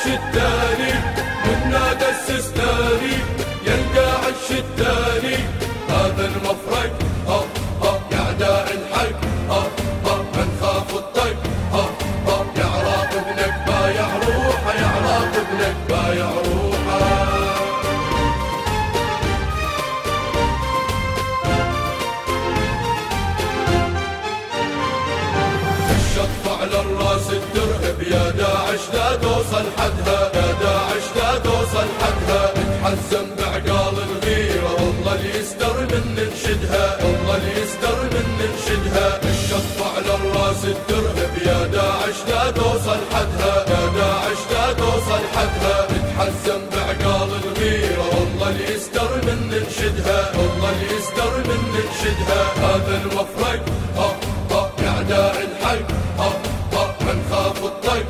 الشتاني والنادى السستاني يلقى عش التاني هذا المفرق يا اعداء الحق من خاف الطق يا عراق ابنك بايع روحه يا عراق ابنك بايع روحه الشطف على الراس الترهب يا داعش لا توصل حدها يا داعش لا توصل حدها اتحزم بعقال الغيرة والله اللي يستر من ننشدها والله اللي يستر من ننشدها الشطف على الراس الترهب يا داعش لا توصل حدها يا داعش لا توصل حدها اتحزم بعقال الغيرة والله اللي يستر من ننشدها والله اللي يستر من ننشدها هذا المفرق يا اعداء الحق من خاف الطق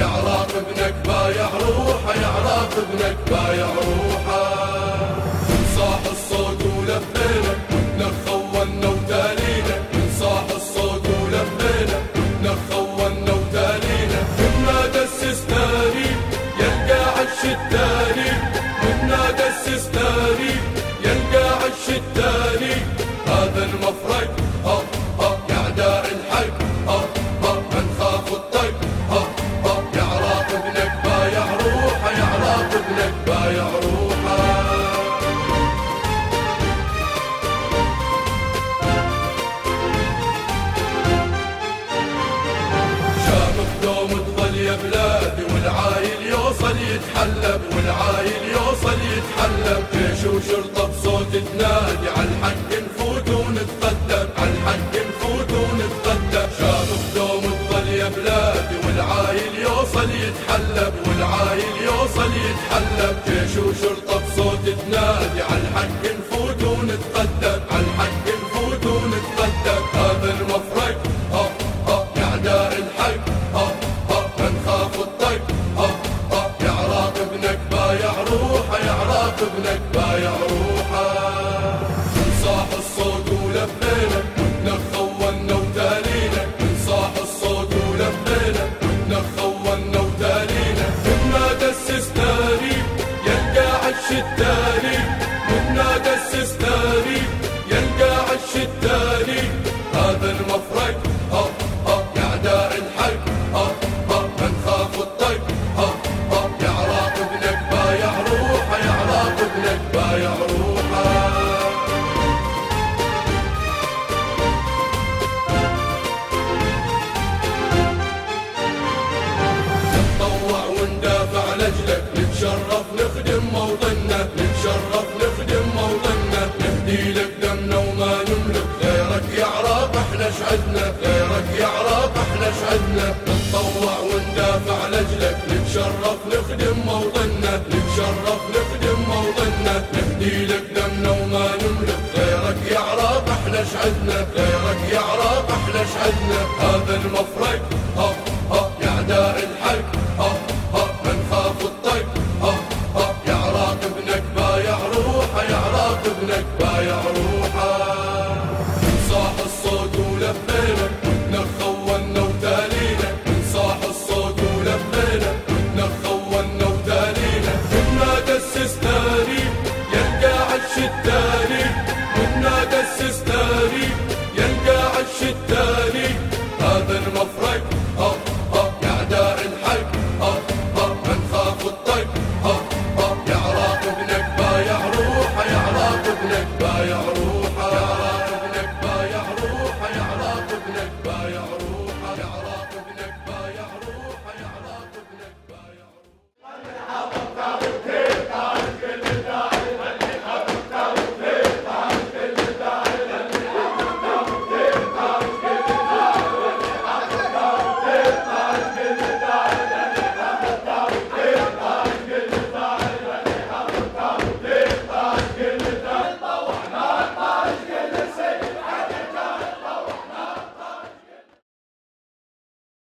يا عراق ابنك بايع روحه يا عراق ابنك بايع روحه صاح الصوت ولبينا نخونا وتالينا صاح الصوت ولبينا نخونا وتالينا بنادى السستاني يلقى عش التاني بنادى السستاني يلقى عش التاني هذا المفرق يا اعداء الحق من خاف الطق يا عراق ابنك بايع روحه يا عراق ابنك بايع روحه شامخ دوم تظل يا بلادي والعايل يوصل يتحلب والعايل يوصل يتحلب جيش وشرطه بصوت تنادي على الحق نفوت ونتقدم على الحق نفوت ونتقدم شامخ دوم تظل يا بلادي والعايل يوصل يتحلب والعايل يوصل يتحلب جيش وشرطه بصوت تنادي على الحق نفوت ونتقدم على الحق نفوت ونتقدم هذا المفرق يا اعداء الحق من خاف الطق يا عراق ابنك بايع روحه يا عراق ابنك بايع روحه صاح الصوت ولبينا نخونا وتالينا صاح الصوت ولبينا نخونا وتالينا بنادى السستاني يلقى عش التاني بنادى السستاني يلقى عش التاني هذا المفرق يا اعداء الحق من خاف الطق يا عراق ابنك بايع روحه يا عراق ابنك بايع روحه نتطوع وندافع لاجلك نتشرف نخدم موطننا نتشرف نخدم موطننا نهدي لك دمنا وما نملك غيرك يا عراق احنا شعدنا غيرك يا عراق احنا شعدنا نتطوع وندافع لاجلك نتشرف نخدم موطننا نتشرف نخدم موطننا نهدي لك دمنا وما نملك غيرك يا عراق احنا شعدنا غيرك يا عراق احنا شعدنا هذا المفرق يا اعداء